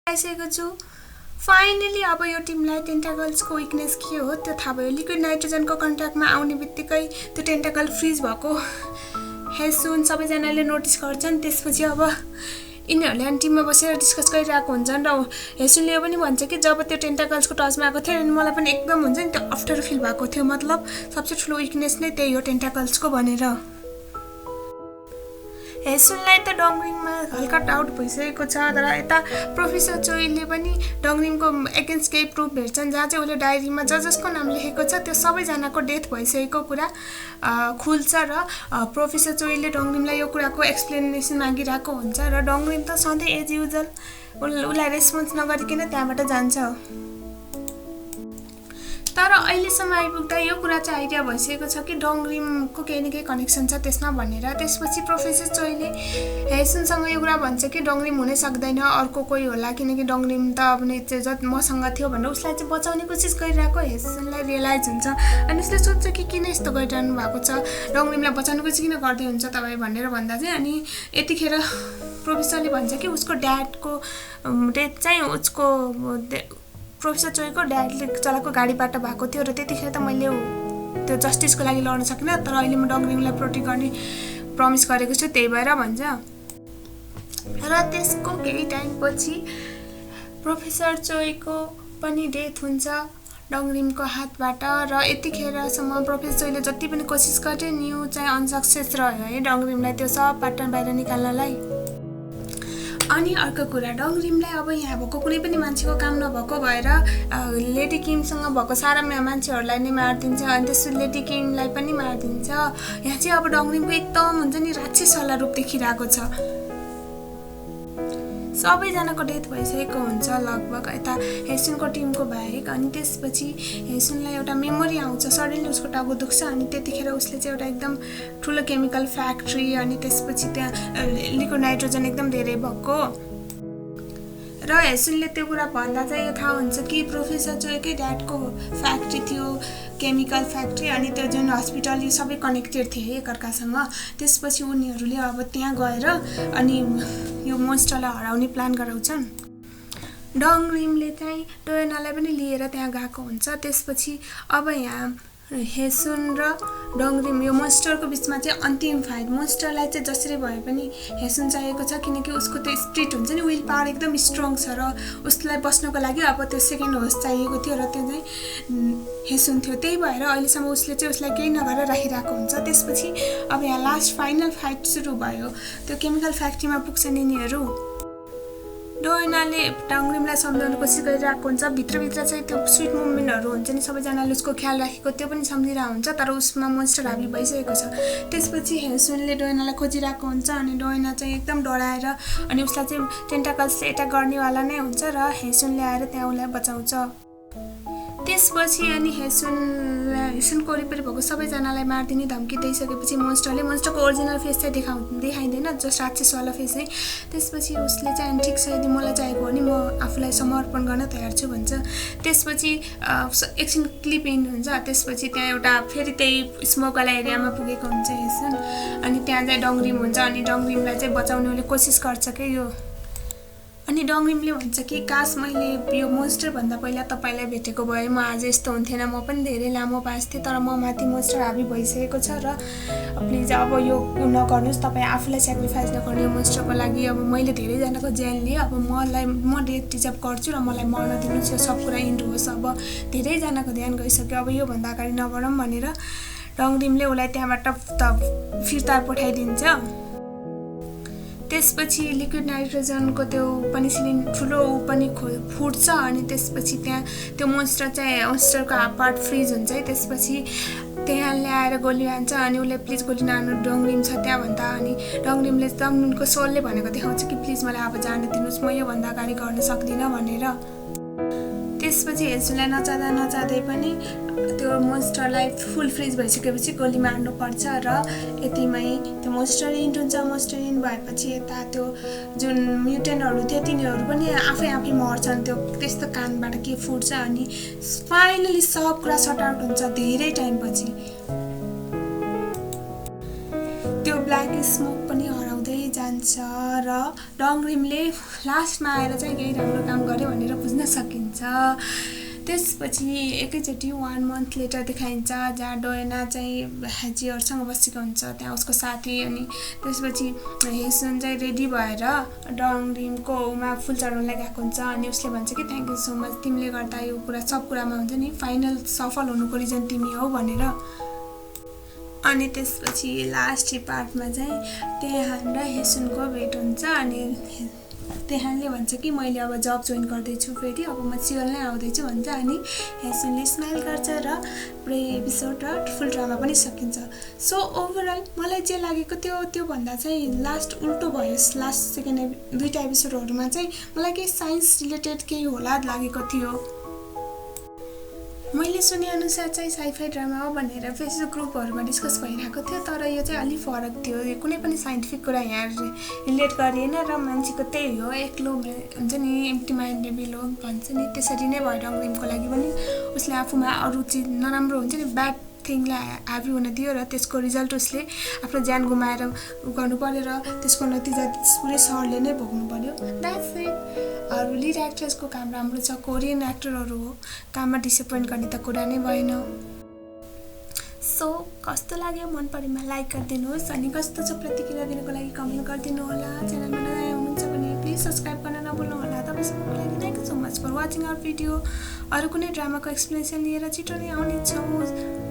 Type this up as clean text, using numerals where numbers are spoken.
आइसकेको छु। फाइनली अब यो टिमलाई टेन्टाकल्सको विकनेस के हो त्यो थाहा भयो। लिक्विड नाइट्रोजनको कन्ट्याक्टमा आउने बित्तिकै त्यो टेन्टाकल फ्रिज भएको हेसुन सबैजनाले नोटिस गर्छन्। त्यसपछि अब यिनीहरूले अनि टिममा बसेर डिस्कस गरिरहेको हुन्छन् र हेसुनले पनि भन्छ कि जब त्यो टेन्टाकल्सको टचमा आएको थियो अनि मलाई पनि एकदम हुन्छ नि त्यो अप्ठ्यारो फिल भएको थियो, मतलब सबसे ठुलो विकनेस नै त्यही हो टेन्टाकल्सको भनेर। हेसुनलाई त डङरिङमा हल्का डाउट भइसकेको छ, तर यता प्रोफेसर चोइले पनि डङरिङको एगेन्स्ट केही प्रुफ भेट्छन् जहाँ चाहिँ उसले डायरीमा जसको नाम लेखेको छ त्यो सबैजनाको डेथ भइसकेको कुरा खुल्छ र प्रोफेसर चोइले डङरिमलाई यो कुराको एक्सप्लेनेसन मागिरहेको हुन्छ र डङरिम त सधैँ एज युजल उसलाई रेस्पोन्स नगरिकन त्यहाँबाट जान्छ। तर अहिलेसम्म आइपुग्दा यो कुरा चाहिँ आइडिया भइसकेको छ कि डङरिमको केही न केही कनेक्सन छ त्यसमा भनेर। त्यसपछि प्रोफेसर चोइले हेसुनसँग यो कुरा भन्छ कि डङरिम हुनै सक्दैन, अर्को कोही होला, किनकि डङरिम त अब जत मसँग थियो भनेर उसलाई चाहिँ बचाउने कोसिस गरिरहेको हेसुनलाई रियलाइज हुन्छ। अनि उसले सोध्छ कि किन यस्तो गरिरहनु भएको छ, डङरिमलाई बचाउने कोसिस किन गर्दै हुन्छ तपाईँ भनेर भन्दा चाहिँ अनि यतिखेर प्रोफेसरले भन्छ कि उसको ड्याडको डेथ चाहिँ उसको प्रोफेसर चोइको ड्याडले चलाएको गाडीबाट भएको थियो र त्यतिखेर त मैले त्यो जस्टिसको लागि लड्न सकिनँ, तर अहिले म डङरिमलाई प्रोटेक्ट गर्ने प्रमिस गरेको छु त्यही भएर भन्छ। र त्यसको केही टाइमपछि प्रोफेसर चोइको पनि डेथ हुन्छ डङरिमको हातबाट र यतिखेरसम्म प्रोफेसर चोइले जति पनि कोसिस गरे नि यो चाहिँ अनसक्सेस रह्यो है डङरिमलाई त्यो सबबाट बाहिर निकाल्नलाई। अनि अर्को कुरा डङरिमलाई अब यहाँ भएको कुनै पनि मान्छेको काम नभएको भएर लेडी किमसँग भएको सारा मान्छेहरूलाई नै मारिदिन्छ अनि त्यसपछि लेडी किमलाई पनि मारिदिन्छ। यहाँ चाहिँ अब डङरिमको एकदम हुन्छ नि राक्षसवाला रूप देखिरहेको छ। सबैजनाको डेथ भइसकेको हुन्छ लगभग यता हेसुनको टिमको बाहेक। अनि त्यसपछि हेसुनलाई एउटा मेमोरी आउँछ, सडनली उसको टाउको दुख्छ अनि त्यतिखेर उसले चाहिँ एउटा एकदम ठुलो केमिकल फ्याक्ट्री अनि त्यसपछि त्यहाँ लिक्विड नाइट्रोजन एकदम धेरै भएको र हेसुनले त्यो कुरा भन्दा चाहिँ यो थाहा हुन्छ कि प्रोफेसर चोइकै ड्याडको फ्याक्ट्री थियो, केमिकल फ्याक्ट्री अनि त्यो जुन हस्पिटल यो सबै कनेक्टेड थिए एकअर्कासँग। त्यसपछि उनीहरूले अब त्यहाँ गएर अनि यो मोन्स्टरलाई हराउने प्लान गराउँछन्। डङरिमले चाहिँ डोयनालाई पनि लिएर त्यहाँ गएको हुन्छ। त्यसपछि अब यहाँ हेसुन र डङरिम यो मोन्स्टरको बिचमा चाहिँ अन्तिम फाइट। मोन्स्टरलाई चाहिँ जसरी भए पनि हेसुन चाहिएको छ किनकि उसको त्यो स्पिरिट हुन्छ नि विल पावर एकदम स्ट्रङ छ र उसलाई बस्नको लागि अब त्यो सेकेन्ड होस्ट चाहिएको थियो र त्यो चाहिँ हेसुन थियो। त्यही भएर अहिलेसम्म उसले चाहिँ उसलाई केही नगरेर राखिरहेको हुन्छ। त्यसपछि अब यहाँ लास्ट फाइनल फाइट सुरु भयो। त्यो केमिकल फ्याक्ट्रीमा पुग्छन् यिनीहरू। डोयनाले डङरिमलाई सम्झाउन कोसिस गरिरहेको हुन्छ, भित्रभित्र चाहिँ त्यो स्विट मुभमेन्टहरू हुन्छ नि सबैजनाले उसको ख्याल राखेको त्यो पनि सम्झिरहेको हुन्छ, तर उसमा मोन्स्टर हाबी भइसकेको छ। त्यसपछि हेसुनले डोयनालाई खोजिरहेको हुन्छ अनि डोयना चाहिँ एकदम डराएर अनि उसलाई चाहिँ टेन्टाकल्सले एट्याक गर्नेवाला नै हुन्छ र हेसुनले आएर त्यहाँ उसलाई बचाउँछ। त्यसपछि अनि हेसुनको वरिपरि भएको सबैजनालाई मारिदिने धम्की दिइसकेपछि मोन्स्टरको ओरिजिनल फेस चाहिँ देखाइँदैन, जस्ट राक्षसवाला फेस है। त्यसपछि उसले चाहिँ अनि ठिक छ यदि मलाई चाहिएको हो भने म आफूलाई समर्पण गर्न तयार छु भन्छ। त्यसपछि एकछिन क्लिप इन्ड हुन्छ। त्यसपछि त्यहाँ एउटा फेरि त्यही स्मोकवाला एरियामा पुगेको हुन्छ हेसुन अनि त्यहाँ चाहिँ डङरिम हुन्छ अनि डङरिमलाई चाहिँ बचाउने उसले कोसिस गर्छ कि यो अनि डङरिमले भन्छ कि काश मैले यो मोन्स्टर भन्दा पहिला तपाईँलाई भेटेको भए म आज यस्तो हुन्थेन, म पनि धेरै लामो बाँच्थेँ, तर म माथि मोन्स्टर हाबी भइसकेको छ र प्लिज अब यो नगर्नुहोस्, तपाईँ आफूलाई सेक्रिफाइस नगर्नु यो मोन्स्टरको लागि। अब मैले धेरैजनाको ज्यान लिएँ, अब म डेथ डिजर्भ गर्छु र मलाई मर्न दिनुहोस्, यो सब कुरा इन्ड होस्, अब धेरैजनाको ध्यान गइसक्यो, अब योभन्दा अगाडि नगरौँ भनेर डङरिमले उसलाई त्यहाँबाट फिर्ता पठाइदिन्छ। त्यसपछि लिक्विड नाइट्रोजनको त्यो पनि ठुलो पनि फुट्छ अनि त्यसपछि त्यहाँ त्यो मोन्स्टरको पार्ट फ्रिज हुन्छ है। त्यसपछि त्यहाँ ल्याएर गोली हान्छ अनि उसले प्लिज गोली नहान्नु डङरिम छ त्यहाँ भन्दा अनि डङरिमले उनको सोलले भनेको देखाउँछ कि प्लिज मलाई अब जान दिनुहोस्, म योभन्दा अगाडि गर्न सक्दिनँ भनेर। त्यसपछि हेसुनलाई नचाहँदै पनि त्यो मोन्स्टरलाई फुल फ्रिज भइसकेपछि गोली मार्नुपर्छ र यतिमै त्यो मोन्स्टर इन्ड हुन्छ। मोन्स्टर इन्ड भएपछि यता त्यो जुन म्युटेन्टहरू थियो तिनीहरू पनि आफै मर्छन्, त्यो त्यस्तो कानबाट के फुट्छ अनि फाइनली सब कुरा सर्ट आउट हुन्छ धेरै टाइमपछि। त्यो ब्ल्याक स्मोक पनि हराउँदै जान्छ र डङरिमले लास्टमा आएर चाहिँ केही राम्रो काम गर्यो भनेर बुझ्न सकिन्छ। त्यसपछि एकैचोटि 1 मन्थ लेटर देखाइन्छ जहाँ डोएना चाहिँ हाजीहरूसँग बसेको हुन्छ, त्यहाँ उसको साथी। अनि त्यसपछि हेसुन चाहिँ रेडी भएर डङरिमको उमा फुल चढाउनलाई गएको हुन्छ अनि उसले भन्छ कि थ्याङ्क यू सो मच, तिमीले गर्दा यो कुरा सब कुरामा हुन्छ नि फाइनल सफल हुनुको रिजन तिमी हौ भनेर। अनि त्यसपछि लास्ट पार्टमा चाहिँ तेहान र हेसुनको भेट हुन्छ अनि तेहानले भन्छ कि मैले अब जब जोइन गर्दैछु फेरि, अब म सियोल नै आउँदैछु भन्छ। अनि हेसुनले स्माइल गर्छ र पुरै एपिसोड र फुल ड्रामा पनि सकिन्छ। सो ओभरअल मलाई जे लागेको त्यो भन्दा चाहिँ लास्ट उल्टो भयो। लास्ट सेकेन्ड दुईवटा एपिसोडहरूमा चाहिँ मलाई केही साइन्स रिलेटेड केही होला लागेको थियो। मैले सुनेअनुसार चाहिँ साइफाई ड्रामा हो भनेर फेसबुक ग्रुपहरूमा डिस्कस भइरहेको थियो, तर यो चाहिँ अलिक फरक थियो। यो कुनै पनि साइन्टिफिक कुरा यहाँ रिलेट गरिएन र मान्छेको त्यही हो, एक्लो हुन्छ नि, एम्प्टी माइन्ड बिलो भन्छ नि, त्यसरी नै भयो डङरिमको लागि पनि। उसले आफूमा अरू चिज नराम्रो हुन्छ नि, ब्याड थिङलाई हाबी हुन दियो र त्यसको रिजल्ट उसले आफ्नो ज्यान गुमाएर गर्नु पर्यो र त्यसको नतिजा पुरै सहरले नै भोग्नु पर्यो। That's it. अरू लिड एक्ट्रेसको काम राम्रो छ, कोरियन एक्टरहरू हो, काममा डिसएपोइन्ट गर्ने त कुरा नै भएन। सो कस्तो लाग्यो, मन परेमा लाइक गरिदिनुहोस् अनि कस्तो छ प्रतिक्रिया दिनको लागि कमेन्ट गरिदिनु होला। च्यानलमा नयाँ हुनुहुन्छ भने प्लिज सब्सक्राइब गर्न नभुल्नु होला। तपाईँसँगको लागि thank you so much for watching our video. अरू कुनै ड्रामाको एक्सप्लेनेसन लिएर छिटो नै आउनेछौँ।